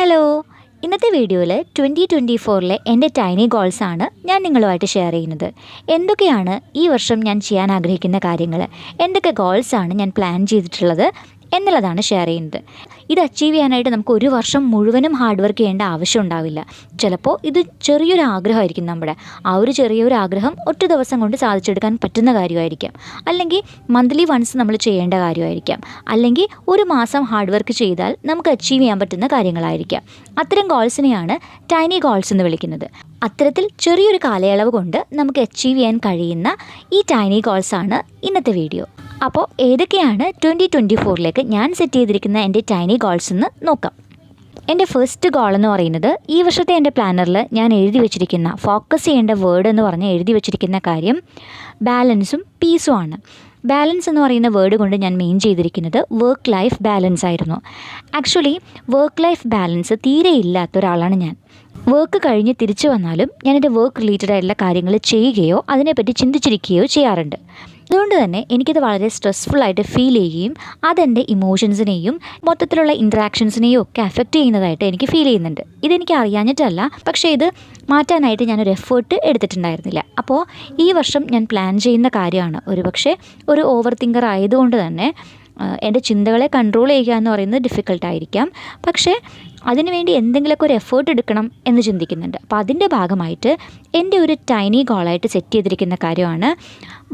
Hello, ഇന്നത്തെ വീഡിയോയിൽ 2024 എൻ്റെ ടൈനി ഗോൾസാണ് ഞാൻ നിങ്ങളുമായിട്ട് ഷെയർ ചെയ്യുന്നത്. എന്തൊക്കെയാണ് ഈ വർഷം ഞാൻ ചെയ്യാൻ ആഗ്രഹിക്കുന്ന കാര്യങ്ങൾ, എന്തൊക്കെ ഗോൾസാണ് ഞാൻ പ്ലാൻ ചെയ്തിട്ടുള്ളത് എന്നുള്ളതാണ് ഷെയർ ചെയ്യുന്നത്. ഇത് അച്ചീവ് ചെയ്യാനായിട്ട് നമുക്ക് ഒരു വർഷം മുഴുവനും ഹാർഡ് വർക്ക് ചെയ്യേണ്ട ആവശ്യം ഉണ്ടാവില്ല. ചിലപ്പോൾ ഇത് ചെറിയൊരു ആഗ്രഹമായിരിക്കും. നമ്മുടെ ആ ഒരു ചെറിയൊരു ആഗ്രഹം ഒറ്റ ദിവസം കൊണ്ട് സാധിച്ചെടുക്കാൻ പറ്റുന്ന കാര്യമായിരിക്കാം, അല്ലെങ്കിൽ മന്ത്ലി വൺസ് നമ്മൾ ചെയ്യേണ്ട കാര്യമായിരിക്കാം, അല്ലെങ്കിൽ ഒരു മാസം ഹാർഡ് വർക്ക് ചെയ്താൽ നമുക്ക് അച്ചീവ് ചെയ്യാൻ പറ്റുന്ന കാര്യങ്ങളായിരിക്കാം. അത്തരം ഗോൾസിനെയാണ് ടൈനി ഗോൾസ് എന്ന് വിളിക്കുന്നത്. അത്തരത്തിൽ ചെറിയൊരു കാലയളവ് കൊണ്ട് നമുക്ക് അച്ചീവ് ചെയ്യാൻ കഴിയുന്ന ഈ ടൈനി ഗോൾസാണ് ഇന്നത്തെ വീഡിയോ. അപ്പോൾ ഏതൊക്കെയാണ് 2024 ഞാൻ സെറ്റ് ചെയ്തിരിക്കുന്ന എൻ്റെ ടൈനി ഗോൾസ് എന്ന് നോക്കാം. എൻ്റെ ഫസ്റ്റ് ഗോൾ എന്ന് പറയുന്നത്, ഈ വർഷത്തെ എൻ്റെ പ്ലാനറിൽ ഞാൻ എഴുതി വെച്ചിരിക്കുന്ന, ഫോക്കസ് ചെയ്യേണ്ട വേർഡ് എന്ന് പറഞ്ഞ് എഴുതി വെച്ചിരിക്കുന്ന കാര്യം ബാലൻസും പീസും ആണ്. ബാലൻസ് എന്ന് പറയുന്ന വേർഡ് കൊണ്ട് ഞാൻ മെയിൻ ചെയ്തിരിക്കുന്നത് വർക്ക് ലൈഫ് ബാലൻസ് ആയിരുന്നു. ആക്ച്വലി വർക്ക് ലൈഫ് ബാലൻസ് തീരെ ഇല്ലാത്ത ഒരാളാണ് ഞാൻ. വർക്ക് കഴിഞ്ഞ് തിരിച്ചു വന്നാലും ഞാനെൻ്റെ വർക്ക് റിലേറ്റഡ് ആയിട്ടുള്ള കാര്യങ്ങൾ ചെയ്യുകയോ അതിനെപ്പറ്റി ചിന്തിച്ചിരിക്കുകയോ ചെയ്യാറുണ്ട്. അതുകൊണ്ട് തന്നെ എനിക്കത് വളരെ സ്ട്രെസ്ഫുള്ളായിട്ട് ഫീൽ ചെയ്യുകയും അതെൻ്റെ ഇമോഷൻസിനെയും മൊത്തത്തിലുള്ള ഇൻട്രാക്ഷൻസിനെയും ഒക്കെ അഫക്റ്റ് ചെയ്യുന്നതായിട്ട് എനിക്ക് ഫീൽ ചെയ്യുന്നുണ്ട്. ഇതെനിക്ക് അറിയാഞ്ഞിട്ടല്ല, പക്ഷേ ഇത് മാറ്റാനായിട്ട് ഞാനൊരു എഫേർട്ട് എടുത്തിട്ടുണ്ടായിരുന്നില്ല. അപ്പോൾ ഈ വർഷം ഞാൻ പ്ലാൻ ചെയ്യുന്ന കാര്യമാണ്. ഒരു ഓവർ തിങ്കർ ആയതുകൊണ്ട് തന്നെ എൻ്റെ ചിന്തകളെ കൺട്രോൾ ചെയ്യുക എന്ന് പറയുന്നത് ഡിഫിക്കൽട്ടായിരിക്കാം, പക്ഷേ അതിനുവേണ്ടി എന്തെങ്കിലുമൊക്കെ ഒരു എഫേർട്ട് എടുക്കണം എന്ന് ചിന്തിക്കുന്നുണ്ട്. അപ്പോൾ അതിൻ്റെ ഭാഗമായിട്ട് എൻ്റെ ഒരു ടൈനി ഗോളായിട്ട് സെറ്റ് ചെയ്തിരിക്കുന്ന കാര്യമാണ്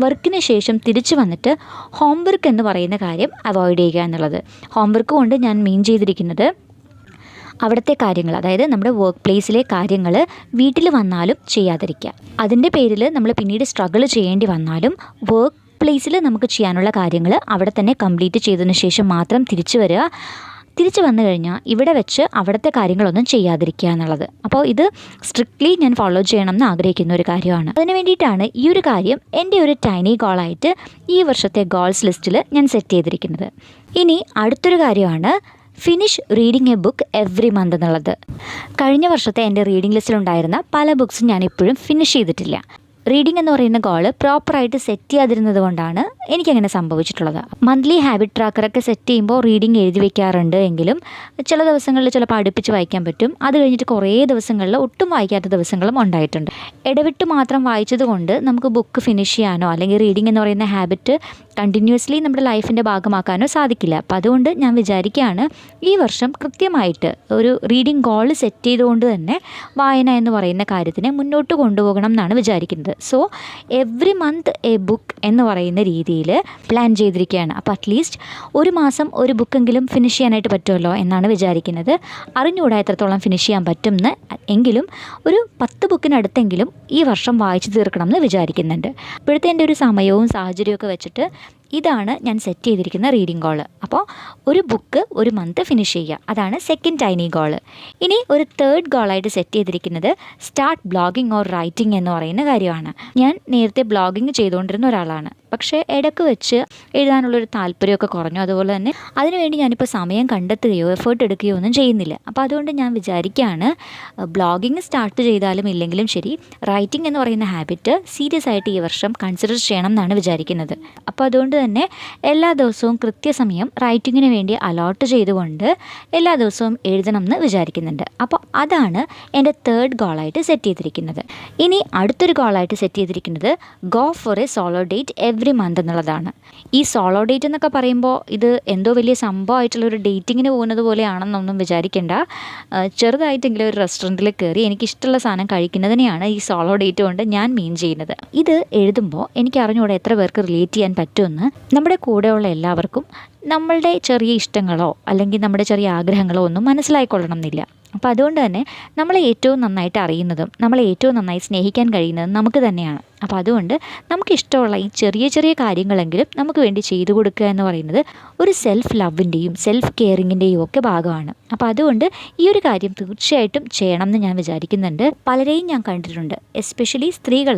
വർക്കിന് ശേഷം തിരിച്ചു വന്നിട്ട് ഹോംവർക്ക് എന്ന് പറയുന്ന കാര്യം അവോയ്ഡ് ചെയ്യുക എന്നുള്ളത്. ഹോംവർക്ക് കൊണ്ട് ഞാൻ മീൻ ചെയ്തിരിക്കുന്നത് അവിടുത്തെ കാര്യങ്ങൾ, അതായത് നമ്മുടെ വർക്ക് പ്ലേസിലെ കാര്യങ്ങൾ വീട്ടിൽ വന്നാലും ചെയ്യാതിരിക്കുക. അതിൻ്റെ പേരിൽ നമ്മൾ പിന്നീട് സ്ട്രഗിൾ ചെയ്യേണ്ടി വന്നാലും വർക്ക് പ്ലേസിൽ നമുക്ക് ചെയ്യാനുള്ള കാര്യങ്ങൾ അവിടെ തന്നെ കംപ്ലീറ്റ് ചെയ്തതിന് ശേഷം മാത്രം തിരിച്ചു വന്നു കഴിഞ്ഞാൽ ഇവിടെ വെച്ച് അവിടുത്തെ കാര്യങ്ങളൊന്നും ചെയ്യാതിരിക്കുക എന്നുള്ളത്. അപ്പോൾ ഇത് സ്ട്രിക്ട്ലി ഞാൻ ഫോളോ ചെയ്യണം എന്ന് ആഗ്രഹിക്കുന്ന ഒരു കാര്യമാണ്. അതിന് വേണ്ടിയിട്ടാണ് ഈ ഒരു കാര്യം എൻ്റെ ഒരു ടൈനി ഗോളായിട്ട് ഈ വർഷത്തെ ഗോൾസ് ലിസ്റ്റിൽ ഞാൻ സെറ്റ് ചെയ്തിരിക്കുന്നത്. ഇനി അടുത്തൊരു കാര്യമാണ് finish reading A book every month എന്നുള്ളത്. കഴിഞ്ഞ വർഷത്തെ എൻ്റെ റീഡിംഗ് ലിസ്റ്റിലുണ്ടായിരുന്ന പല ബുക്സും ഞാനിപ്പോഴും ഫിനിഷ് ചെയ്തിട്ടില്ല. റീഡിംഗ് എന്ന് പറയുന്ന ഗോള് പ്രോപ്പറായിട്ട് സെറ്റ് ചെയ്യാതിരുന്നത് കൊണ്ടാണ് എനിക്കങ്ങനെ സംഭവിച്ചിട്ടുള്ളത്. മന്ത്ലി ഹാബിറ്റ് ട്രാക്കറൊക്കെ സെറ്റ് ചെയ്യുമ്പോൾ റീഡിംഗ് എഴുതി വയ്ക്കാറുണ്ട് എങ്കിലും ചില ദിവസങ്ങളിൽ ചിലപ്പോൾ അടുപ്പിച്ച് വായിക്കാൻ പറ്റും. അത് കഴിഞ്ഞിട്ട് കുറേ ദിവസങ്ങളിൽ ഒട്ടും വായിക്കാത്ത ദിവസങ്ങളും ഉണ്ടായിട്ടുണ്ട്. ഇടവിട്ട് മാത്രം വായിച്ചത് കൊണ്ട് നമുക്ക് ബുക്ക് ഫിനിഷ് ചെയ്യാനോ അല്ലെങ്കിൽ റീഡിംഗ് എന്ന് പറയുന്ന ഹാബിറ്റ് കണ്ടിന്യൂസ്ലി നമ്മുടെ ലൈഫിൻ്റെ ഭാഗമാക്കാനോ സാധിക്കില്ല. അപ്പം അതുകൊണ്ട് ഞാൻ വിചാരിക്കുകയാണ് ഈ വർഷം കൃത്യമായിട്ട് ഒരു റീഡിംഗ് ഗോൾ സെറ്റ് ചെയ്തുകൊണ്ട് തന്നെ വായന എന്ന് പറയുന്ന കാര്യത്തിനെ മുന്നോട്ട് കൊണ്ടുപോകണം എന്നാണ് വിചാരിക്കുന്നത്. So every month A book എന്ന് പറയുന്ന രീതിയിൽ പ്ലാൻ ചെയ്തിരിക്കുകയാണ്. അപ്പോൾ അറ്റ്ലീസ്റ്റ് ഒരു മാസം ഒരു ബുക്കെങ്കിലും ഫിനിഷ് ചെയ്യാനായിട്ട് പറ്റുമല്ലോ എന്നാണ് വിചാരിക്കുന്നത്. അറിഞ്ഞുകൂടാ എത്രത്തോളം ഫിനിഷ് ചെയ്യാൻ പറ്റും എന്ന്, എങ്കിലും ഒരു 10 ബുക്കിനടുത്തെങ്കിലും ഈ വർഷം വായിച്ചു തീർക്കണം എന്ന് വിചാരിക്കുന്നുണ്ട്. ഇപ്പോഴത്തെ എൻ്റെ ഒരു സമയവും സാഹചര്യമൊക്കെ വെച്ചിട്ട് ഇതാണ് ഞാൻ സെറ്റ് ചെയ്തിരിക്കുന്ന റീഡിംഗ് ഗോള്. അപ്പോൾ ഒരു ബുക്ക് ഒരു മന്ത് ഫിനിഷ് ചെയ്യുക, അതാണ് സെക്കൻഡ് ടൈനി ഗോള്. ഇനി ഒരു തേർഡ് ഗോളായിട്ട് സെറ്റ് ചെയ്തിരിക്കുന്നത് സ്റ്റാർട്ട് ബ്ലോഗിങ് ഓർ റൈറ്റിംഗ് എന്ന് പറയുന്ന കാര്യമാണ്. ഞാൻ നേരത്തെ ബ്ലോഗിങ് ചെയ്തുകൊണ്ടിരുന്ന ഒരാളാണ്, പക്ഷേ ഇടയ്ക്ക് വെച്ച് എഴുതാനുള്ളൊരു താല്പര്യമൊക്കെ കുറഞ്ഞു. അതുപോലെ തന്നെ അതിനുവേണ്ടി ഞാനിപ്പോൾ സമയം കണ്ടെത്തുകയോ എഫേർട്ട് എടുക്കുകയോ ഒന്നും ചെയ്യുന്നില്ല. അപ്പോൾ അതുകൊണ്ട് ഞാൻ വിചാരിക്കുകയാണ് ബ്ലോഗിങ് സ്റ്റാർട്ട് ചെയ്താലും ഇല്ലെങ്കിലും ശരി, റൈറ്റിംഗ് എന്ന് പറയുന്ന ഹാബിറ്റ് സീരിയസ് ആയിട്ട് ഈ വർഷം കൺസിഡർ ചെയ്യണം എന്നാണ് വിചാരിക്കുന്നത്. അപ്പോൾ അതുകൊണ്ട് തന്നെ എല്ലാ ദിവസവും കൃത്യസമയം റൈറ്റിങ്ങിന് വേണ്ടി അലോട്ട് ചെയ്തുകൊണ്ട് എല്ലാ ദിവസവും എഴുതണം എന്ന് വിചാരിക്കുന്നുണ്ട്. അപ്പോൾ അതാണ് എൻ്റെ തേർഡ് ഗോളായിട്ട് സെറ്റ് ചെയ്തിരിക്കുന്നത്. ഇനി അടുത്തൊരു ഗോളായിട്ട് സെറ്റ് ചെയ്തിരിക്കുന്നത് go for A solo date every month എന്നുള്ളതാണ്. ഈ സോളോ ഡേറ്റ് എന്നൊക്കെ പറയുമ്പോൾ ഇത് എന്തോ വലിയ സംഭവമായിട്ടുള്ളൊരു ഡേറ്റിങ്ങിന് പോകുന്നത് പോലെയാണെന്നൊന്നും വിചാരിക്കേണ്ട. ചെറുതായിട്ടെങ്കിലും ഒരു റെസ്റ്റോറൻറ്റിൽ കയറി എനിക്കിഷ്ടമുള്ള സാധനം കഴിക്കുന്നതിനെയാണ് ഈ സോളോ ഡേറ്റ് കൊണ്ട് ഞാൻ മീൻ ചെയ്യുന്നത്. ഇത് എഴുതുമ്പോൾ എനിക്ക് അറിഞ്ഞുകൂടെ എത്ര പേർക്ക് റിലേറ്റ് ചെയ്യാൻ പറ്റുമെന്ന്. നമ്മുടെ കൂടെയുള്ള എല്ലാവർക്കും നമ്മളുടെ ചെറിയ ഇഷ്ടങ്ങളോ അല്ലെങ്കിൽ നമ്മുടെ ചെറിയ ആഗ്രഹങ്ങളോ ഒന്നും മനസ്സിലായിക്കൊള്ളണം എന്നില്ല. അപ്പോൾ അതുകൊണ്ട് തന്നെ നമ്മളെ ഏറ്റവും നന്നായിട്ട് അറിയുന്നതും നമ്മളെ ഏറ്റവും നന്നായി സ്നേഹിക്കാൻ കഴിയുന്നതും നമുക്ക് തന്നെയാണ്. അപ്പോൾ അതുകൊണ്ട് നമുക്കിഷ്ടമുള്ള ഈ ചെറിയ ചെറിയ കാര്യങ്ങളെങ്കിലും നമുക്ക് വേണ്ടി ചെയ്തു കൊടുക്കുക എന്ന് പറയുന്നത് ഒരു സെൽഫ് ലവിൻ്റെയും സെൽഫ് കെയറിങ്ങിൻ്റെയും ഒക്കെ ഭാഗമാണ്. അപ്പോൾ അതുകൊണ്ട് ഈ ഒരു കാര്യം തീർച്ചയായിട്ടും ചെയ്യണം എന്ന് ഞാൻ വിചാരിക്കുന്നുണ്ട്. പലരെയും ഞാൻ കണ്ടിട്ടുണ്ട്, എസ്പെഷ്യലി സ്ത്രീകൾ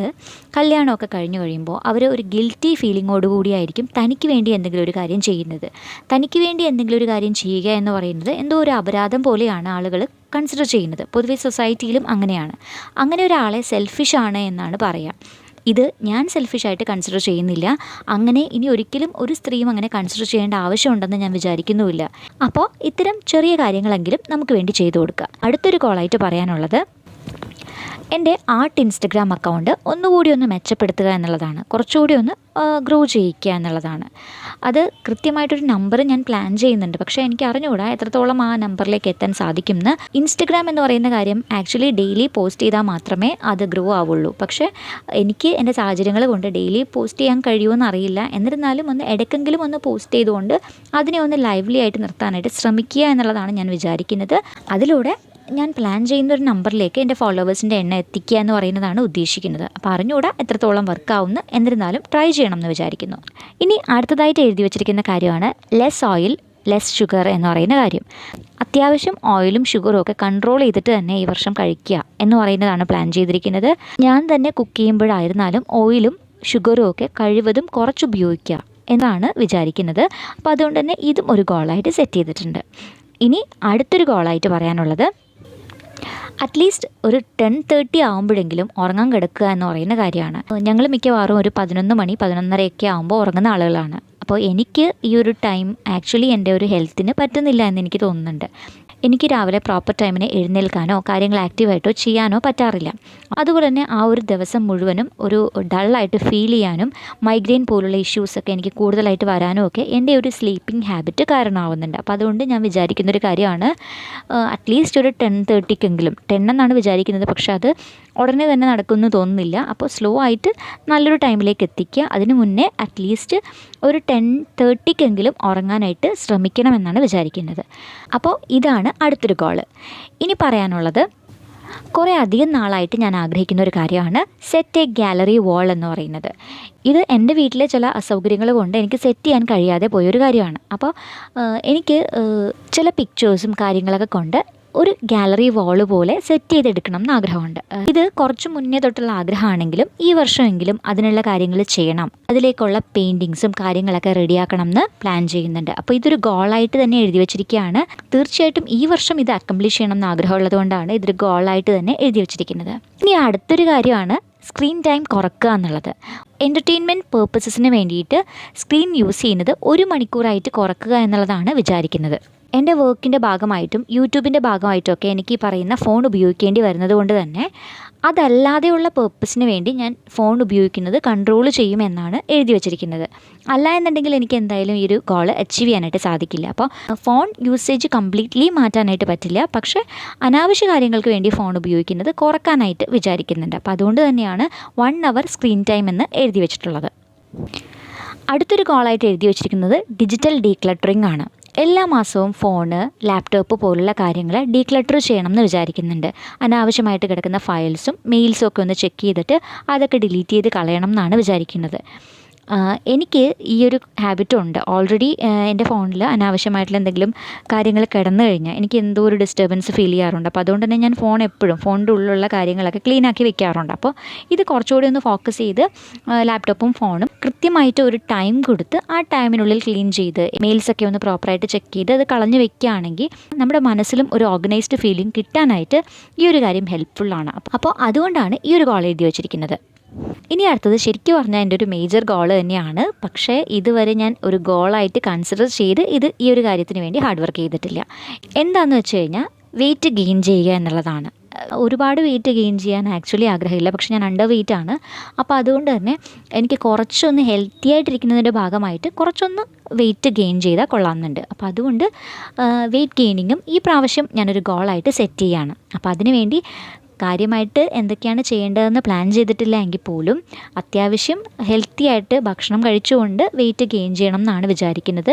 കല്യാണമൊക്കെ കഴിഞ്ഞു കഴിയുമ്പോൾ അവർ ഒരു ഗിൽറ്റി ഫീലിങ്ങോടുകൂടിയായിരിക്കും തനിക്ക് വേണ്ടി എന്തെങ്കിലും ഒരു കാര്യം ചെയ്യുന്നത്. തനിക്ക് വേണ്ടി എന്തെങ്കിലും ഒരു കാര്യം ചെയ്യുക എന്ന് പറയുന്നത് എന്തോ ഒരു അപരാധം പോലെയാണ് ആളുകൾ കൺസിഡർ ചെയ്യുന്നത്. പൊതുവെ സൊസൈറ്റിയിലും അങ്ങനെയാണ്. അങ്ങനെ ഒരാളെ സെൽഫിഷാണ് എന്നാണ് പറയുക. ഇത് ഞാൻ സെൽഫിഷായിട്ട് കൺസിഡർ ചെയ്യുന്നില്ല. അങ്ങനെ ഇനി ഒരിക്കലും ഒരു സ്ത്രീയും അങ്ങനെ കൺസിഡർ ചെയ്യേണ്ട ആവശ്യമുണ്ടെന്ന് ഞാൻ വിചാരിക്കുന്നുമില്ല. അപ്പോൾ ഇത്തരം ചെറിയ കാര്യങ്ങളെങ്കിലും നമുക്ക് വേണ്ടി ചെയ്തു കൊടുക്കുക. അടുത്തൊരു കോളായിട്ട് പറയാനുള്ളത്, എൻ്റെ ആർട്ട് ഇൻസ്റ്റഗ്രാം അക്കൗണ്ട് ഒന്നുകൂടി ഒന്ന് മെച്ചപ്പെടുത്തുക എന്നുള്ളതാണ്. കുറച്ചുകൂടി ഒന്ന് ഗ്രോ ചെയ്യിക്കുക എന്നുള്ളതാണ്. അത് കൃത്യമായിട്ടൊരു നമ്പർ ഞാൻ പ്ലാൻ ചെയ്യുന്നുണ്ട്. പക്ഷേ എനിക്ക് അറിഞ്ഞുകൂടാ എത്രത്തോളം ആ നമ്പറിലേക്ക് എത്താൻ സാധിക്കുമെന്ന്. ഇൻസ്റ്റഗ്രാം എന്ന് പറയുന്ന കാര്യം ആക്ച്വലി ഡെയിലി പോസ്റ്റ് ചെയ്താൽ മാത്രമേ അത് ഗ്രോ ആവുള്ളൂ. പക്ഷേ എനിക്ക് എൻ്റെ സാഹചര്യങ്ങൾ കൊണ്ട് ഡെയിലി പോസ്റ്റ് ചെയ്യാൻ കഴിയുമെന്ന് അറിയില്ല. എന്നിരുന്നാലും ഒന്ന് ഇടയ്ക്കെങ്കിലും ഒന്ന് പോസ്റ്റ് ചെയ്തുകൊണ്ട് അതിനെ ഒന്ന് ലൈവ്ലി ആയിട്ട് നിർത്താനായിട്ട് ശ്രമിക്കുക എന്നുള്ളതാണ് ഞാൻ വിചാരിക്കുന്നത്. അതിലൂടെ ഞാൻ പ്ലാൻ ചെയ്യുന്ന ഒരു നമ്പറിലേക്ക് എൻ്റെ ഫോളോവേഴ്സിൻ്റെ എണ്ണം എത്തിക്കുക എന്ന് പറയുന്നതാണ് ഉദ്ദേശിക്കുന്നത്. അപ്പോൾ അറിഞ്ഞുകൂടാ എത്രത്തോളം വർക്കാവുമെന്ന്, എന്നിരുന്നാലും ട്രൈ ചെയ്യണം എന്ന് വിചാരിക്കുന്നു. ഇനി അടുത്തതായിട്ട് എഴുതി വച്ചിരിക്കുന്ന കാര്യമാണ് ലെസ് ഓയിൽ ലെസ് ഷുഗർ എന്ന് പറയുന്ന കാര്യം. അത്യാവശ്യം ഓയിലും ഷുഗറും ഒക്കെ കൺട്രോൾ ചെയ്തിട്ട് തന്നെ ഈ വർഷം കഴിക്കുക എന്ന് പറയുന്നതാണ് പ്ലാൻ ചെയ്തിരിക്കുന്നത്. ഞാൻ തന്നെ കുക്ക് ചെയ്യുമ്പോഴായിരുന്നാലും ഓയിലും ഷുഗറും ഒക്കെ കഴിവതും കുറച്ചുപയോഗിക്കുക എന്നാണ് വിചാരിക്കുന്നത്. അപ്പോൾ അതുകൊണ്ട് തന്നെ ഇതും ഒരു ഗോളായിട്ട് സെറ്റ് ചെയ്തിട്ടുണ്ട്. ഇനി അടുത്തൊരു ഗോളായിട്ട് പറയാനുള്ളത്, അറ്റ്ലീസ്റ്റ് ഒരു 10:30 ആകുമ്പോഴെങ്കിലും ഉറങ്ങാൻ കിടക്കുക എന്ന് പറയുന്ന കാര്യമാണ്. ഞങ്ങൾ മിക്കവാറും ഒരു 11 മണി 11:30 ആകുമ്പോൾ ഉറങ്ങുന്ന ആളുകളാണ്. അപ്പോൾ എനിക്ക് ഈ ഒരു ടൈം ആക്ച്വലി എൻ്റെ ഒരു ഹെൽത്തിന് പറ്റുന്നില്ല എന്ന് എനിക്ക് തോന്നുന്നുണ്ട്. എനിക്ക് രാവിലെ പ്രോപ്പർ ടൈമിന് എഴുന്നേൽക്കാനോ കാര്യങ്ങൾ ആക്റ്റീവായിട്ടോ ചെയ്യാനോ പറ്റാറില്ല. അതുപോലെ തന്നെ ആ ഒരു ദിവസം മുഴുവനും ഒരു ഡള്ളായിട്ട് ഫീൽ ചെയ്യാനും മൈഗ്രെയിൻ പോലുള്ള ഇഷ്യൂസൊക്കെ എനിക്ക് കൂടുതലായിട്ട് വരാനും ഒക്കെ എൻ്റെ ഒരു സ്ലീപ്പിംഗ് ഹാബിറ്റ് കാരണമാവുന്നുണ്ട്. അപ്പോൾ അതുകൊണ്ട് ഞാൻ വിചാരിക്കുന്നൊരു കാര്യമാണ്, അറ്റ്ലീസ്റ്റ് ഒരു 10:30 എന്നാണ് വിചാരിക്കുന്നത്. പക്ഷേ അത് ഉടനെ തന്നെ നടക്കുമെന്ന് തോന്നുന്നില്ല. അപ്പോൾ സ്ലോ ആയിട്ട് നല്ലൊരു ടൈമിലേക്ക് എത്തിക്കുക. അതിന് മുന്നേ അറ്റ്ലീസ്റ്റ് ഒരു 10:30 ഉറങ്ങാനായിട്ട് ശ്രമിക്കണമെന്നാണ് വിചാരിക്കുന്നത്. അപ്പോൾ ഇതാണ് അടുത്തൊരു ഗോള്. ഇനി പറയാനുള്ളത്, കുറേ അധികം നാളായിട്ട് ഞാൻ ആഗ്രഹിക്കുന്ന ഒരു കാര്യമാണ് സെറ്റ് എ ഗാലറി വാൾ എന്ന് പറയുന്നത്. ഇത് എൻ്റെ വീട്ടിലെ ചില അസൗകര്യങ്ങൾ കൊണ്ട് എനിക്ക് സെറ്റ് ചെയ്യാൻ കഴിയാതെ പോയൊരു കാര്യമാണ്. അപ്പോൾ എനിക്ക് ചില പിക്ചേഴ്സും കാര്യങ്ങളൊക്കെ കൊണ്ട് ഒരു ഗാലറി വാള് പോലെ സെറ്റ് ചെയ്തെടുക്കണം എന്ന് ആഗ്രഹമുണ്ട്. ഇത് കുറച്ച് മുന്നേ തൊട്ടുള്ള ആഗ്രഹമാണെങ്കിലും ഈ വർഷമെങ്കിലും അതിനുള്ള കാര്യങ്ങൾ ചെയ്യണം. അതിലേക്കുള്ള പെയിൻറ്റിങ്സും കാര്യങ്ങളൊക്കെ റെഡിയാക്കണം എന്ന് പ്ലാൻ ചെയ്യുന്നുണ്ട്. അപ്പോൾ ഇതൊരു ഗോളായിട്ട് തന്നെ എഴുതി വെച്ചിരിക്കുകയാണ്. തീർച്ചയായിട്ടും ഈ വർഷം ഇത് അക്കംപ്ലിഷ് ചെയ്യണം എന്ന് ആഗ്രഹമുള്ളത് കൊണ്ടാണ് ഇതൊരു ഗോളായിട്ട് തന്നെ എഴുതി വെച്ചിരിക്കുന്നത്. ഇനി അടുത്തൊരു കാര്യമാണ് സ്ക്രീൻ ടൈം കുറക്കുക എന്നുള്ളത്. എൻ്റർടൈൻമെൻറ്റ് പേർപ്പസസിന് വേണ്ടിയിട്ട് സ്ക്രീൻ യൂസ് ചെയ്യുന്നത് 1 മണിക്കൂറായിട്ട് കുറക്കുക എന്നുള്ളതാണ് വിചാരിക്കുന്നത്. എൻ്റെ വർക്കിൻ്റെ ഭാഗമായിട്ടും യൂട്യൂബിൻ്റെ ഭാഗമായിട്ടുമൊക്കെ എനിക്ക് ഈ പറയുന്ന ഫോൺ ഉപയോഗിക്കേണ്ടി വരുന്നത് കൊണ്ട് തന്നെ അതല്ലാതെയുള്ള പേർപ്പസിന് വേണ്ടി ഞാൻ ഫോൺ ഉപയോഗിക്കുന്നത് കൺട്രോൾ ചെയ്യുമെന്നാണ് എഴുതി വച്ചിരിക്കുന്നത്. അല്ല എന്നുണ്ടെങ്കിൽ എനിക്ക് എന്തായാലും ഈ ഒരു ഗോൾ അച്ചീവ് ചെയ്യാനായിട്ട് സാധിക്കില്ല. അപ്പോൾ ഫോൺ യൂസേജ് കംപ്ലീറ്റ്ലി മാറ്റാനായിട്ട് പറ്റില്ല. പക്ഷേ അനാവശ്യ കാര്യങ്ങൾക്ക് വേണ്ടി ഫോൺ ഉപയോഗിക്കുന്നത് കുറക്കാനായിട്ട് വിചാരിക്കുന്നുണ്ട്. അപ്പോൾ അതുകൊണ്ട് തന്നെയാണ് 1 അവർ സ്ക്രീൻ ടൈം എന്ന് എഴുതി വെച്ചിട്ടുള്ളത്. അടുത്തൊരു ഗോളായിട്ട് എഴുതി വെച്ചിരിക്കുന്നത് ഡിജിറ്റൽ ഡീക്ലട്ടറിംഗ് ആണ്. എല്ലാ മാസവും ഫോണ് ലാപ്ടോപ്പ് പോലുള്ള കാര്യങ്ങൾ ഡീക്ലട്ടർ ചെയ്യണം എന്ന് വിചാരിക്കുന്നുണ്ട്. അനാവശ്യമായിട്ട് കിടക്കുന്ന ഫയൽസും മെയിൽസും ഒക്കെ ഒന്ന് ചെക്ക് ചെയ്തിട്ട് അതൊക്കെ ഡിലീറ്റ് ചെയ്ത് കളയണം എന്നാണ് വിചാരിക്കുന്നത്. എനിക്ക് ഈ ഒരു ഹാബിറ്റുണ്ട്. ഓൾറെഡി എൻ്റെ ഫോണിൽ അനാവശ്യമായിട്ടുള്ള എന്തെങ്കിലും കാര്യങ്ങൾ കിടന്നു കഴിഞ്ഞാൽ എനിക്ക് എന്തോ ഒരു ഡിസ്റ്റർബൻസ് ഫീൽ ചെയ്യാറുണ്ട്. അപ്പോൾ അതുകൊണ്ട് തന്നെ ഞാൻ ഫോൺ എപ്പോഴും ഫോണിൻ്റെ ഉള്ളിലുള്ള കാര്യങ്ങളൊക്കെ ക്ലീൻ ആക്കി വെക്കാറുണ്ട്. അപ്പോൾ ഇത് കുറച്ചുകൂടി ഒന്ന് ഫോക്കസ് ചെയ്ത് ലാപ്ടോപ്പും ഫോണും കൃത്യമായിട്ട് ഒരു ടൈം കൊടുത്ത് ആ ടൈമിനുള്ളിൽ ക്ലീൻ ചെയ്ത് മെയിൽസൊക്കെ ഒന്ന് പ്രോപ്പറായിട്ട് ചെക്ക് ചെയ്ത് അത് കളഞ്ഞു വെക്കുകയാണെങ്കിൽ നമ്മുടെ മനസ്സിലും ഒരു ഓർഗനൈസ്ഡ് ഫീലിംഗ് കിട്ടാനായിട്ട് ഈ ഒരു കാര്യം ഹെൽപ്ഫുള്ളാണ്. അപ്പോൾ അതുകൊണ്ടാണ് ഈ ഒരു ഗോൾ എഴുതി വെച്ചിരിക്കുന്നത്. ഇനി അടുത്തത് ശരിക്കും പറഞ്ഞാൽ എൻ്റെ ഒരു മേജർ ഗോൾ തന്നെയാണ്. പക്ഷേ ഇതുവരെ ഞാൻ ഒരു ഗോളായിട്ട് കൺസിഡർ ചെയ്ത് ഈ ഒരു കാര്യത്തിന് വേണ്ടി ഹാർഡ് വർക്ക് ചെയ്തിട്ടില്ല. എന്താണെന്ന് വെച്ച് കഴിഞ്ഞാൽ വെയിറ്റ് ഗെയിൻ ചെയ്യുക എന്നുള്ളതാണ്. ഒരുപാട് വെയിറ്റ് ഗെയിൻ ചെയ്യാൻ ആക്ച്വലി ആഗ്രഹമില്ല. പക്ഷേ ഞാൻ അണ്ടർ വെയിറ്റ് ആണ്. അപ്പോൾ അതുകൊണ്ട് തന്നെ എനിക്ക് കുറച്ചൊന്ന് ഹെൽത്തി ആയിട്ടിരിക്കുന്നതിൻ്റെ ഭാഗമായിട്ട് കുറച്ചൊന്ന് വെയിറ്റ് ഗെയിൻ ചെയ്താൽ കൊള്ളാമെന്നുണ്ട്. അപ്പോൾ അതുകൊണ്ട് വെയിറ്റ് ഗെയിനിങ്ങും ഈ പ്രാവശ്യം ഞാനൊരു ഗോളായിട്ട് സെറ്റ് ചെയ്യുകയാണ്. അപ്പോൾ അതിന് വേണ്ടി കാര്യമായിട്ട് എന്തൊക്കെയാണ് ചെയ്യേണ്ടതെന്ന് പ്ലാൻ ചെയ്തിട്ടില്ല എങ്കിൽ പോലും അത്യാവശ്യം ഹെൽത്തി ആയിട്ട് ഭക്ഷണം കഴിച്ചുകൊണ്ട് വെയിറ്റ് ഗെയിൻ ചെയ്യണം എന്നാണ് വിചാരിക്കുന്നത്.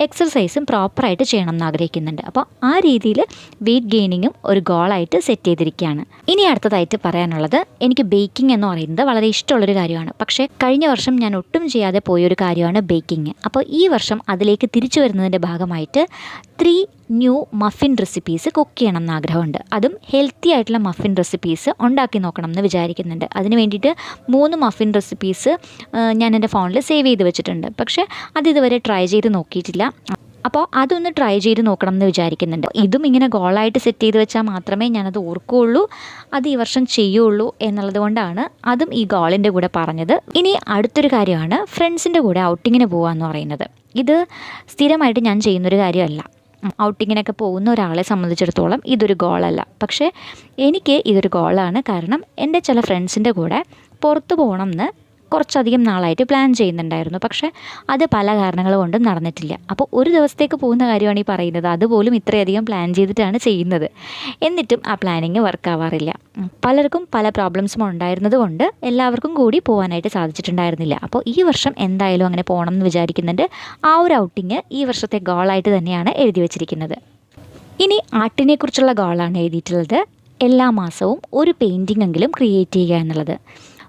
എക്സർസൈസും പ്രോപ്പറായിട്ട് ചെയ്യണം എന്ന് ആഗ്രഹിക്കുന്നുണ്ട്. അപ്പോൾ ആ രീതിയിൽ വെയിറ്റ് ഗെയിനിങ്ങും ഒരു ഗോളായിട്ട് സെറ്റ് ചെയ്തിരിക്കുകയാണ്. ഇനി അടുത്തതായിട്ട് പറയാനുള്ളത്, എനിക്ക് ബേക്കിംഗ് എന്ന് പറയുന്നത് വളരെ ഇഷ്ടമുള്ളൊരു കാര്യമാണ്. പക്ഷേ കഴിഞ്ഞ വർഷം ഞാൻ ഒട്ടും ചെയ്യാതെ പോയൊരു കാര്യമാണ് ബേക്കിംഗ്. അപ്പോൾ ഈ വർഷം അതിലേക്ക് തിരിച്ചു വരുന്നതിൻ്റെ ഭാഗമായിട്ട് 3 ന്യൂ മഫിൻ റെസിപ്പീസ് കുക്ക് ചെയ്യണം എന്ന് ആഗ്രഹമുണ്ട്. അതും ഹെൽത്തി ആയിട്ടുള്ള മഫിൻ റെസിപ്പീസ് ഉണ്ടാക്കി നോക്കണം എന്ന് വിചാരിക്കുന്നുണ്ട്. അതിന് വേണ്ടിയിട്ട് 3 മഫിൻ റെസിപ്പീസ് ഞാൻ എൻ്റെ ഫോണിൽ സേവ് ചെയ്ത് വെച്ചിട്ടുണ്ട്. പക്ഷേ അതിതുവരെ ട്രൈ ചെയ്ത് നോക്കിയിട്ടില്ല. അപ്പോൾ അതൊന്ന് ട്രൈ ചെയ്ത് നോക്കണം എന്ന് വിചാരിക്കുന്നുണ്ട്. ഇതും ഇങ്ങനെ ഗോളായിട്ട് സെറ്റ് ചെയ്ത് വെച്ചാൽ മാത്രമേ ഞാനത് ഓർക്കുകയുള്ളൂ, അത് ഈ വർഷം ചെയ്യുള്ളൂ എന്നുള്ളത് കൊണ്ടാണ് അതും ഈ ഗോളിൻ്റെ കൂടെ പറഞ്ഞത്. ഇനി അടുത്തൊരു കാര്യമാണ് ഫ്രണ്ട്സിൻ്റെ കൂടെ ഔട്ടിങ്ങിന് പോകുക എന്ന് പറയുന്നത്. ഇത് സ്ഥിരമായിട്ട് ഞാൻ ചെയ്യുന്നൊരു കാര്യമല്ല. ഔട്ടിങ്ങിനൊക്കെ പോകുന്ന ഒരാളെ സംബന്ധിച്ചിടത്തോളം ഇതൊരു ഗോളല്ല. പക്ഷേ എനിക്ക് ഇതൊരു ഗോളാണ്. കാരണം എൻ്റെ ചില ഫ്രണ്ട്സിൻ്റെ കൂടെ പുറത്ത് പോകണം എന്ന് കുറച്ചധികം നാളായിട്ട് പ്ലാൻ ചെയ്യുന്നുണ്ടായിരുന്നു. പക്ഷേ അത് പല കാരണങ്ങൾ കൊണ്ടും നടന്നിട്ടില്ല. അപ്പോൾ ഒരു ദിവസത്തേക്ക് പോകുന്ന കാര്യമാണ് ഈ പറയുന്നത്. അതുപോലും ഇത്രയധികം പ്ലാൻ ചെയ്തിട്ടാണ് ചെയ്യുന്നത്. എന്നിട്ടും ആ പ്ലാനിങ് വർക്കാവാറില്ല. പലർക്കും പല പ്രോബ്ലംസും ഉണ്ടായിരുന്നത് കൊണ്ട് എല്ലാവർക്കും കൂടി പോകാനായിട്ട് സാധിച്ചിട്ടുണ്ടായിരുന്നില്ല. അപ്പോൾ ഈ വർഷം എന്തായാലും അങ്ങനെ പോകണം എന്ന് വിചാരിക്കുന്നുണ്ട്. ആ ഒരു ഔട്ടിങ് ഈ വർഷത്തെ ഗോളായിട്ട് തന്നെയാണ് എഴുതി വച്ചിരിക്കുന്നത്. ഇനി ആർട്ടിനെക്കുറിച്ചുള്ള ഗോളാണ് എഴുതിയിട്ടുള്ളത്. എല്ലാ മാസവും ഒരു പെയിൻറ്റിംഗ് എങ്കിലും ക്രിയേറ്റ് ചെയ്യുക എന്നുള്ളത്.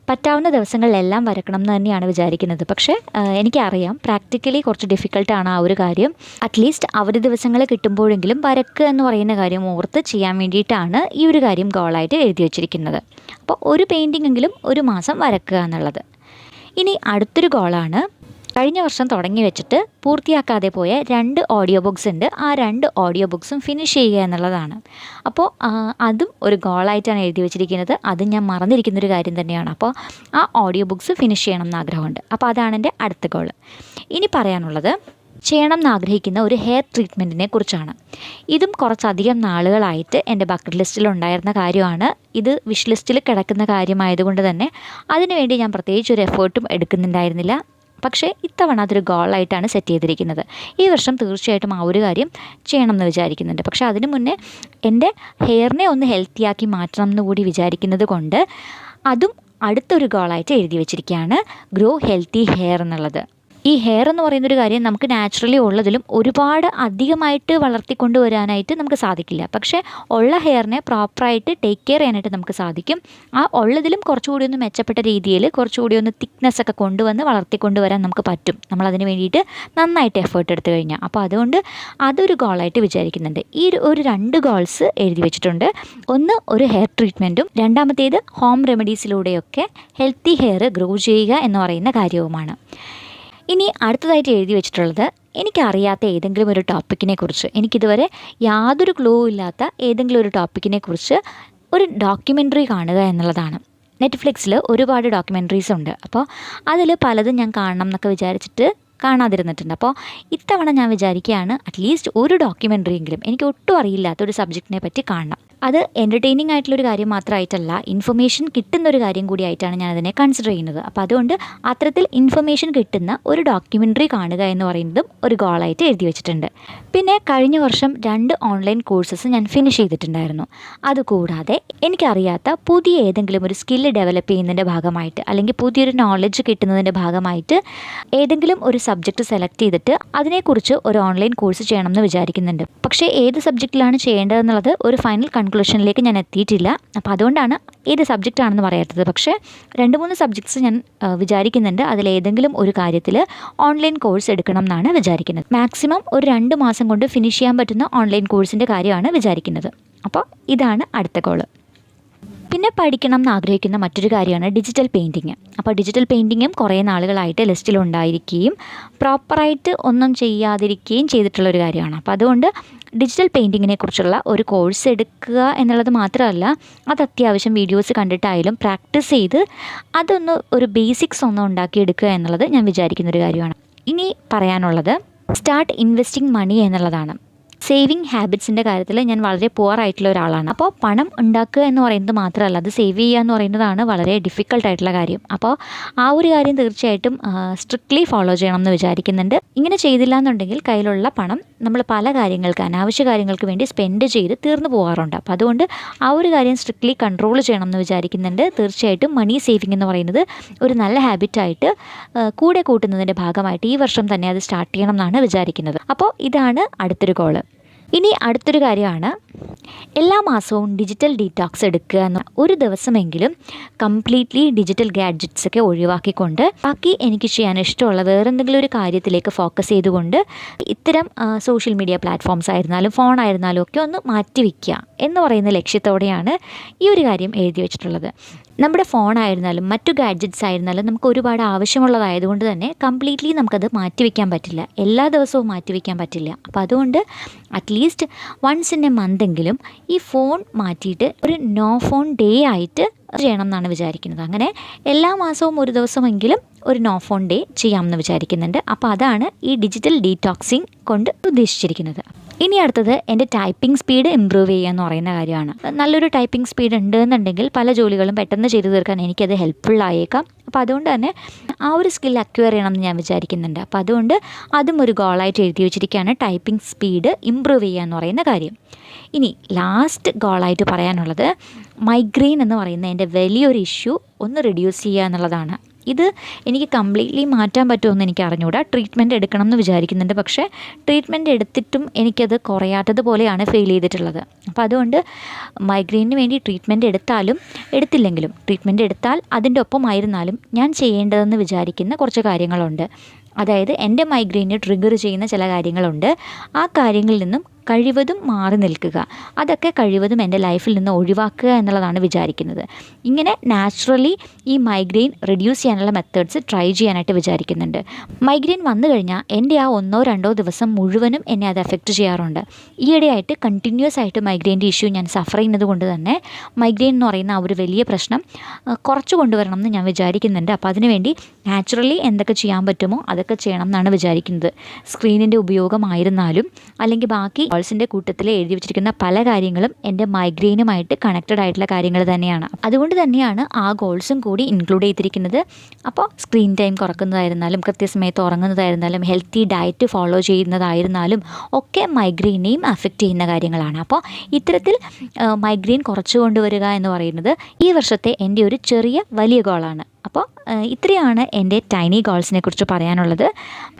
പറ്റാവുന്ന ദിവസങ്ങളിലെല്ലാം വരക്കണം എന്ന് തന്നെയാണ് വിചാരിക്കുന്നത്. പക്ഷേ എനിക്കറിയാം പ്രാക്ടിക്കലി കുറച്ച് ഡിഫിക്കൽട്ടാണ് ആ ഒരു കാര്യം. അറ്റ്ലീസ്റ്റ് അവധി ദിവസങ്ങൾ കിട്ടുമ്പോഴെങ്കിലും വരക്കുക എന്ന് പറയുന്ന കാര്യം ഓർത്ത് ചെയ്യാൻ വേണ്ടിയിട്ടാണ് ഈ ഒരു കാര്യം ഗോളായിട്ട് എഴുതി വച്ചിരിക്കുന്നത്. അപ്പോൾ ഒരു പെയിൻറ്റിംഗ് എങ്കിലും ഒരു മാസം വരക്കുക എന്നുള്ളത്. ഇനി അടുത്തൊരു ഗോളാണ് കഴിഞ്ഞ വർഷം തുടങ്ങി വെച്ചിട്ട് പൂർത്തിയാക്കാതെ പോയ 2 ഓഡിയോ ബുക്സ് ഉണ്ട്. ആ 2 ഓഡിയോ ബുക്സും ഫിനിഷ് ചെയ്യുക എന്നുള്ളതാണ്. അപ്പോൾ അതും ഒരു ഗോളായിട്ടാണ് എഴുതി വെച്ചിരിക്കുന്നത്. അത് ഞാൻ മറന്നിരിക്കുന്നൊരു കാര്യം തന്നെയാണ്. അപ്പോൾ ആ ഓഡിയോ ബുക്സ് ഫിനിഷ് ചെയ്യണം എന്ന് ആഗ്രഹമുണ്ട്. അപ്പോൾ അതാണ് എൻ്റെ അടുത്ത ഗോൾ. ഇനി പറയാനുള്ളത് ചെയ്യണം എന്നാഗ്രഹിക്കുന്ന ഒരു ഹെയർ ട്രീറ്റ്മെൻറ്റിനെ കുറിച്ചാണ്. ഇതും കുറച്ചധികം നാളുകളായിട്ട് എൻ്റെ ബക്കറ്റ് ലിസ്റ്റിലുണ്ടായിരുന്ന കാര്യമാണ്. ഇത് വിഷ് ലിസ്റ്റിൽ കിടക്കുന്ന കാര്യമായതുകൊണ്ട് തന്നെ അതിനുവേണ്ടി ഞാൻ പ്രത്യേകിച്ച് ഒരു എഫേർട്ടും എടുക്കുന്നുണ്ടായിരുന്നില്ല. പക്ഷേ ഇത്തവണ അതൊരു ഗോളായിട്ടാണ് സെറ്റ് ചെയ്തിരിക്കുന്നത്. ഈ വർഷം തീർച്ചയായിട്ടും ആ ഒരു കാര്യം ചെയ്യണം എന്ന് വിചാരിക്കുന്നുണ്ട്. പക്ഷേ അതിന് മുന്നേ എൻ്റെ ഹെയറിനെ ഒന്ന് ഹെൽത്തിയാക്കി മാറ്റണം എന്ന് കൂടി വിചാരിക്കുന്നത് കൊണ്ട് അതും അടുത്തൊരു ഗോളായിട്ട് എഴുതി വെച്ചിരിക്കുകയാണ്. ഗ്രോ ഹെൽത്തി ഹെയർ എന്നുള്ളത്. ഈ ഹെയർ എന്ന് പറയുന്നൊരു കാര്യം നമുക്ക് നാച്ചുറലി ഉള്ളതിലും ഒരുപാട് അധികമായിട്ട് വളർത്തിക്കൊണ്ടുവരാനായിട്ട് നമുക്ക് സാധിക്കില്ല. പക്ഷേ ഉള്ള ഹെയറിനെ പ്രോപ്പറായിട്ട് ടേക്ക് കെയർ ചെയ്യാനായിട്ട് നമുക്ക് സാധിക്കും. ആ ഉള്ളതിലും കുറച്ചുകൂടി ഒന്ന് മെച്ചപ്പെട്ട രീതിയിൽ കുറച്ചുകൂടി ഒന്ന് തിക്നെസ്സൊക്കെ കൊണ്ടുവന്ന് വളർത്തിക്കൊണ്ടുവരാൻ നമുക്ക് പറ്റും, നമ്മളതിന് വേണ്ടിയിട്ട് നന്നായിട്ട് എഫേർട്ട് എടുത്തു കഴിഞ്ഞാൽ. അപ്പോൾ അതുകൊണ്ട് അതൊരു ഗോളായിട്ട് വിചാരിക്കുന്നുണ്ട്. ഈ ഒരു 2 ഗോൾസ് എഴുതി വെച്ചിട്ടുണ്ട്. ഒന്ന് ഒരു ഹെയർ ട്രീറ്റ്മെൻറ്റും രണ്ടാമത്തേത് ഹോം റെമഡീസിലൂടെയൊക്കെ ഹെൽത്തി ഹെയർ ഗ്രോ ചെയ്യുക എന്ന് പറയുന്ന കാര്യവുമാണ്. ഇനി അടുത്തതായിട്ട് എഴുതി വെച്ചിട്ടുള്ളത് എനിക്കറിയാത്ത ഏതെങ്കിലും ഒരു ടോപ്പിക്കിനെ കുറിച്ച്, എനിക്കിതുവരെ യാതൊരു ക്ലൂ ഇല്ലാത്ത ഏതെങ്കിലും ഒരു ടോപ്പിക്കിനെ കുറിച്ച് ഒരു ഡോക്യുമെൻ്ററി കാണുക എന്നുള്ളതാണ്. നെറ്റ്ഫ്ലിക്സിൽ ഒരുപാട് ഡോക്യുമെൻ്ററീസ് ഉണ്ട്. അപ്പോൾ അതിൽ പലതും ഞാൻ കാണണം എന്നൊക്കെ വിചാരിച്ചിട്ട് കാണാതിരുന്നിട്ടുണ്ട്. അപ്പോൾ ഇത്തവണ ഞാൻ വിചാരിക്കുകയാണ് അറ്റ്ലീസ്റ്റ് ഒരു ഡോക്യുമെൻ്ററി എങ്കിലും എനിക്ക് ഒട്ടും അറിയില്ലാത്തൊരു സബ്ജക്റ്റിനെ പറ്റി കാണണം. അത് എൻ്റർടൈനിങ് ആയിട്ടുള്ളൊരു കാര്യം മാത്രമായിട്ടല്ല, ഇൻഫർമേഷൻ കിട്ടുന്നൊരു കാര്യം കൂടിയായിട്ടാണ് ഞാനതിനെ കൺസിഡർ ചെയ്യുന്നത്. അപ്പോൾ അതുകൊണ്ട് അത്തരത്തിൽ ഇൻഫർമേഷൻ കിട്ടുന്ന ഒരു ഡോക്യുമെൻ്ററി കാണുക എന്ന് പറയുന്നതും ഒരു ഗോളായിട്ട് എഴുതി വെച്ചിട്ടുണ്ട്. പിന്നെ കഴിഞ്ഞ വർഷം 2 ഓൺലൈൻ കോഴ്സസ് ഞാൻ ഫിനിഷ് ചെയ്തിട്ടുണ്ടായിരുന്നു. അതുകൂടാതെ എനിക്കറിയാത്ത പുതിയ ഏതെങ്കിലും ഒരു സ്കില്ല് ഡെവലപ്പ് ചെയ്യുന്നതിൻ്റെ ഭാഗമായിട്ട് അല്ലെങ്കിൽ പുതിയൊരു നോളജ് കിട്ടുന്നതിൻ്റെ ഭാഗമായിട്ട് ഏതെങ്കിലും ഒരു സബ്ജക്റ്റ് സെലക്ട് ചെയ്തിട്ട് അതിനെക്കുറിച്ച് ഒരു ഓൺലൈൻ കോഴ്സ് ചെയ്യണമെന്ന് വിചാരിക്കുന്നുണ്ട്. പക്ഷേ ഏത് സബ്ജക്റ്റിലാണ് ചെയ്യേണ്ടതെന്നുള്ളത് ഒരു ഫൈനൽ കൺക്ലൂഷനിലേക്ക് ഞാൻ എത്തിയിട്ടില്ല. അപ്പോൾ അതുകൊണ്ടാണ് ഏത് സബ്ജക്റ്റ് ആണെന്ന് പറയാത്തത്. പക്ഷേ 2-3 സബ്ജക്ട്സ് ഞാൻ വിചാരിക്കുന്നുണ്ട്. അതിലേതെങ്കിലും ഒരു കാര്യത്തിൽ ഓൺലൈൻ കോഴ്സ് എടുക്കണം എന്നാണ് വിചാരിക്കുന്നത്. മാക്സിമം ഒരു 2 മാസം കൊണ്ട് ഫിനിഷ് ചെയ്യാൻ പറ്റുന്ന ഓൺലൈൻ കോഴ്സിൻ്റെ കാര്യമാണ് വിചാരിക്കുന്നത്. അപ്പോൾ ഇതാണ് അടുത്ത ഗോള്. പിന്നെ പഠിക്കണം എന്ന് ആഗ്രഹിക്കുന്ന മറ്റൊരു കാര്യമാണ് ഡിജിറ്റൽ പെയിൻറ്റിങ്. അപ്പോൾ ഡിജിറ്റൽ പെയിൻറ്റിങ്ങും കുറേ നാളുകളായിട്ട് ലിസ്റ്റിലുണ്ടായിരിക്കുകയും പ്രോപ്പറായിട്ട് ഒന്നും ചെയ്യാതിരിക്കുകയും ചെയ്തിട്ടുള്ളൊരു കാര്യമാണ്. അപ്പോൾ അതുകൊണ്ട് ഡിജിറ്റൽ പെയിൻറ്റിങ്ങിനെ കുറിച്ചുള്ള ഒരു കോഴ്സ് എടുക്കുക എന്നുള്ളത് മാത്രമല്ല, അത് അത്യാവശ്യം വീഡിയോസ് കണ്ടിട്ടായാലും പ്രാക്ടീസ് ചെയ്ത് അതൊന്ന് ഒരു ബേസിക്സ് ഒന്ന് ഉണ്ടാക്കിയെടുക്കുക എന്നുള്ളത് ഞാൻ വിചാരിക്കുന്നൊരു കാര്യമാണ്. ഇനി പറയാനുള്ളത് സ്റ്റാർട്ട് ഇൻവെസ്റ്റിംഗ് മണി എന്നുള്ളതാണ്. സേവിങ് ഹാബിറ്റ്സിൻ്റെ കാര്യത്തിൽ ഞാൻ വളരെ പുവറായിട്ടുള്ള ഒരാളാണ്. അപ്പോൾ പണം ഉണ്ടാക്കുക എന്ന് പറയുന്നത് മാത്രമല്ല, അത് സേവ് ചെയ്യുക എന്ന് പറയുന്നതാണ് വളരെ ഡിഫിക്കൽട്ടായിട്ടുള്ള കാര്യം. അപ്പോൾ ആ ഒരു കാര്യം തീർച്ചയായിട്ടും സ്ട്രിക്ട്ലി ഫോളോ ചെയ്യണം എന്ന് വിചാരിക്കുന്നുണ്ട്. ഇങ്ങനെ ചെയ്തില്ല എന്നുണ്ടെങ്കിൽ കയ്യിലുള്ള പണം നമ്മൾ പല കാര്യങ്ങൾക്ക്, അനാവശ്യ കാര്യങ്ങൾക്ക് വേണ്ടി സ്പെൻഡ് ചെയ്ത് തീർന്നു പോകാറുണ്ട്. അപ്പോൾ അതുകൊണ്ട് ആ ഒരു കാര്യം സ്ട്രിക്ട്ലി കൺട്രോൾ ചെയ്യണം എന്ന് വിചാരിക്കുന്നുണ്ട്. തീർച്ചയായിട്ടും മണി സേവിങ് എന്ന് പറയുന്നത് ഒരു നല്ല ഹാബിറ്റായിട്ട് കൂടെ കൂട്ടുന്നതിൻ്റെ ഭാഗമായിട്ട് ഈ വർഷം തന്നെ അത് സ്റ്റാർട്ട് ചെയ്യണം എന്നാണ് വിചാരിക്കുന്നത്. അപ്പോൾ ഇതാണ് അടുത്തൊരു ഗോള്. ഇനി അടുത്തൊരു കാര്യമാണ് എല്ലാ മാസവും ഡിജിറ്റൽ ഡീറ്റോക്സ് എടുക്കുക എന്ന ഒരു ദിവസമെങ്കിലും കംപ്ലീറ്റ്ലി ഡിജിറ്റൽ ഗാഡ്ജറ്റ്സൊക്കെ ഒഴിവാക്കിക്കൊണ്ട് ബാക്കി എനിക്ക് ചെയ്യാൻ ഇഷ്ടമുള്ള വേറെന്തെങ്കിലും ഒരു കാര്യത്തിലേക്ക് ഫോക്കസ് ചെയ്തുകൊണ്ട് ഇത്തരം സോഷ്യൽ മീഡിയ പ്ലാറ്റ്ഫോംസ് ആയിരുന്നാലും ഫോൺ ആയിരുന്നാലും ഒക്കെ ഒന്ന് മാറ്റി വയ്ക്കുക എന്ന് പറയുന്ന ലക്ഷ്യത്തോടെയാണ് ഈ ഒരു കാര്യം എഴുതി വെച്ചിട്ടുള്ളത്. നമ്മുടെ ഫോണായിരുന്നാലും മറ്റു ഗാഡ്ജറ്റ്സ് ആയിരുന്നാലും നമുക്ക് ഒരുപാട് ആവശ്യമുള്ളതായതുകൊണ്ട് തന്നെ കംപ്ലീറ്റ്ലി നമുക്കത് മാറ്റിവെക്കാൻ പറ്റില്ല, എല്ലാ ദിവസവും മാറ്റിവെക്കാൻ പറ്റില്ല. അപ്പോൾ അതുകൊണ്ട് അറ്റ്ലീസ്റ്റ് വൺസ് ഇൻ എ മന്തെങ്കിലും ഈ ഫോൺ മാറ്റിയിട്ട് ഒരു നോ ഫോൺ ഡേ ആയിട്ട് ചെയ്യണം എന്നാണ് വിചാരിക്കുന്നത്. അങ്ങനെ എല്ലാ മാസവും ഒരു ദിവസമെങ്കിലും ഒരു നോ ഫോൺ ഡേ ചെയ്യാമെന്ന് വിചാരിക്കുന്നുണ്ട്. അപ്പോൾ അതാണ് ഈ ഡിജിറ്റൽ ഡീറ്റോക്സിങ് കൊണ്ട് ഉദ്ദേശിച്ചിരിക്കുന്നത്. ഇനി അടുത്തത് എൻ്റെ ടൈപ്പിംഗ് സ്പീഡ് ഇമ്പ്രൂവ് ചെയ്യുക എന്ന് പറയുന്ന കാര്യമാണ്. നല്ലൊരു ടൈപ്പിംഗ് സ്പീഡ് ഉണ്ടെന്നുണ്ടെങ്കിൽ പല ജോലികളും പെട്ടെന്ന് ചെയ്തു തീർക്കാൻ എനിക്കത് ഹെൽപ്ഫുൾ ആയേക്കാം. അപ്പോൾ അതുകൊണ്ട് തന്നെ ആ ഒരു സ്കിൽ അക്വയർ ചെയ്യണമെന്ന് ഞാൻ വിചാരിക്കുന്നുണ്ട്. അപ്പോൾ അതുകൊണ്ട് അതും ഒരു ഗോളായിട്ട് എഴുതി വെച്ചിരിക്കുകയാണ്, ടൈപ്പിംഗ് സ്പീഡ് ഇമ്പ്രൂവ് ചെയ്യുക എന്ന് പറയുന്ന കാര്യം. ഇനി ലാസ്റ്റ് ഗോളായിട്ട് പറയാനുള്ളത് മൈഗ്രെയിൻ എന്ന് പറയുന്ന എൻ്റെ വലിയൊരു ഇഷ്യൂ ഒന്ന് റിഡ്യൂസ് ചെയ്യുക എന്നുള്ളതാണ്. ഇത് എനിക്ക് കംപ്ലീറ്റ്ലി മാറ്റാൻ പറ്റുമെന്ന് എനിക്ക് അറിഞ്ഞുകൂടാ. ട്രീറ്റ്മെൻറ്റ് എടുക്കണം എന്ന് വിചാരിക്കുന്നുണ്ട്, പക്ഷേ ട്രീറ്റ്മെൻറ്റ് എടുത്തിട്ടും എനിക്കത് കുറയാത്തത് പോലെയാണ് ഫീൽ ചെയ്തിട്ടുള്ളത്. അപ്പോൾ അതുകൊണ്ട് മൈഗ്രെയിനിന് വേണ്ടി ട്രീറ്റ്മെൻറ്റ് എടുത്താലും എടുത്തില്ലെങ്കിലും ട്രീറ്റ്മെൻറ്റ് എടുത്താൽ അതിൻ്റെ ഒപ്പമായിരുന്നാലും ഞാൻ ചെയ്യേണ്ടതെന്ന് വിചാരിക്കുന്ന കുറച്ച് കാര്യങ്ങളുണ്ട്. അതായത് എൻ്റെ മൈഗ്രെയിനെ ട്രിഗർ ചെയ്യുന്ന ചില കാര്യങ്ങളുണ്ട്. ആ കാര്യങ്ങളിൽ നിന്നും കഴിവതും മാറി നിൽക്കുക, അതൊക്കെ കഴിവതും എൻ്റെ ലൈഫിൽ നിന്ന് ഒഴിവാക്കുക എന്നുള്ളതാണ് വിചാരിക്കുന്നത്. ഇങ്ങനെ നാച്ചുറലി ഈ മൈഗ്രെയിൻ റിഡ്യൂസ് ചെയ്യാനുള്ള മെത്തേഡ്സ് ട്രൈ ചെയ്യാനായിട്ട് വിചാരിക്കുന്നുണ്ട്. മൈഗ്രെയിൻ വന്നു കഴിഞ്ഞാൽ എൻ്റെ ആ 1-2 ദിവസം മുഴുവനും എന്നെ അത് എഫക്റ്റ് ചെയ്യാറുണ്ട്. ഈയിടെയായിട്ട് കണ്ടിന്യൂസ് ആയിട്ട് മൈഗ്രെയിൻ്റെ ഇഷ്യൂ ഞാൻ സഫർ ചെയ്യുന്നത് കൊണ്ട് തന്നെ മൈഗ്രെയിൻ എന്ന് പറയുന്ന ആ ഒരു വലിയ പ്രശ്നം കുറച്ച് കൊണ്ടുവരണം എന്ന് ഞാൻ വിചാരിക്കുന്നുണ്ട്. അപ്പോൾ അതിനുവേണ്ടി നാച്ചുറലി എന്തൊക്കെ ചെയ്യാൻ പറ്റുമോ അതൊക്കെ ചെയ്യണം എന്നാണ് വിചാരിക്കുന്നത്. സ്ക്രീനിൻ്റെ ഉപയോഗമായിരുന്നാലും അല്ലെങ്കിൽ ബാക്കി ഗോൾസിൻ്റെ കൂട്ടത്തിൽ എഴുതി വെച്ചിരിക്കുന്ന പല കാര്യങ്ങളും എൻ്റെ മൈഗ്രെയിനുമായിട്ട് കണക്റ്റഡ് ആയിട്ടുള്ള കാര്യങ്ങൾ തന്നെയാണ്. അതുകൊണ്ട് തന്നെയാണ് ആ ഗോൾസും കൂടി ഇൻക്ലൂഡ് ചെയ്തിരിക്കുന്നത്. അപ്പോൾ സ്ക്രീൻ ടൈം കുറക്കുന്നതായിരുന്നാലും കൃത്യസമയത്ത് ഉറങ്ങുന്നതായിരുന്നാലും ഹെൽത്തി ഡയറ്റ് ഫോളോ ചെയ്യുന്നതായിരുന്നാലും ഒക്കെ മൈഗ്രെയിനെയും അഫക്റ്റ് ചെയ്യുന്ന കാര്യങ്ങളാണ്. അപ്പോൾ ഇത്തരത്തിൽ മൈഗ്രെയിൻ കുറച്ചു കൊണ്ടുവരിക എന്ന് പറയുന്നത് ഈ വർഷത്തെ എൻ്റെ ഒരു വലിയ ഗോളാണ്. അപ്പോൾ ഇത്രയാണ് എൻ്റെ ടൈനി ഗോൾസിനെ കുറിച്ച് പറയാനുള്ളത്.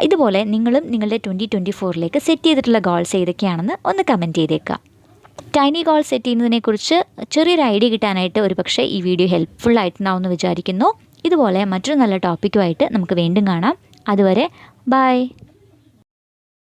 ഇതുപോലെ നിങ്ങളും നിങ്ങളുടെ 2024 സെറ്റ് ചെയ്തിട്ടുള്ള ഗോൾസ് ഏതൊക്കെയാണെന്ന് ഒന്ന് കമൻറ്റ് ചെയ്തേക്കുക. ടൈനി ഗോൾ സെറ്റ് ചെയ്യുന്നതിനെക്കുറിച്ച് ചെറിയൊരു ഐഡിയ കിട്ടാനായിട്ട് ഒരുപക്ഷെ ഈ വീഡിയോ ഹെൽപ്ഫുൾ ആയിട്ടുണ്ടാവുമെന്ന് വിചാരിക്കുന്നു. ഇതുപോലെ മറ്റൊരു നല്ല ടോപ്പിക്കുമായിട്ട് നമുക്ക് വീണ്ടും കാണാം. അതുവരെ ബൈ.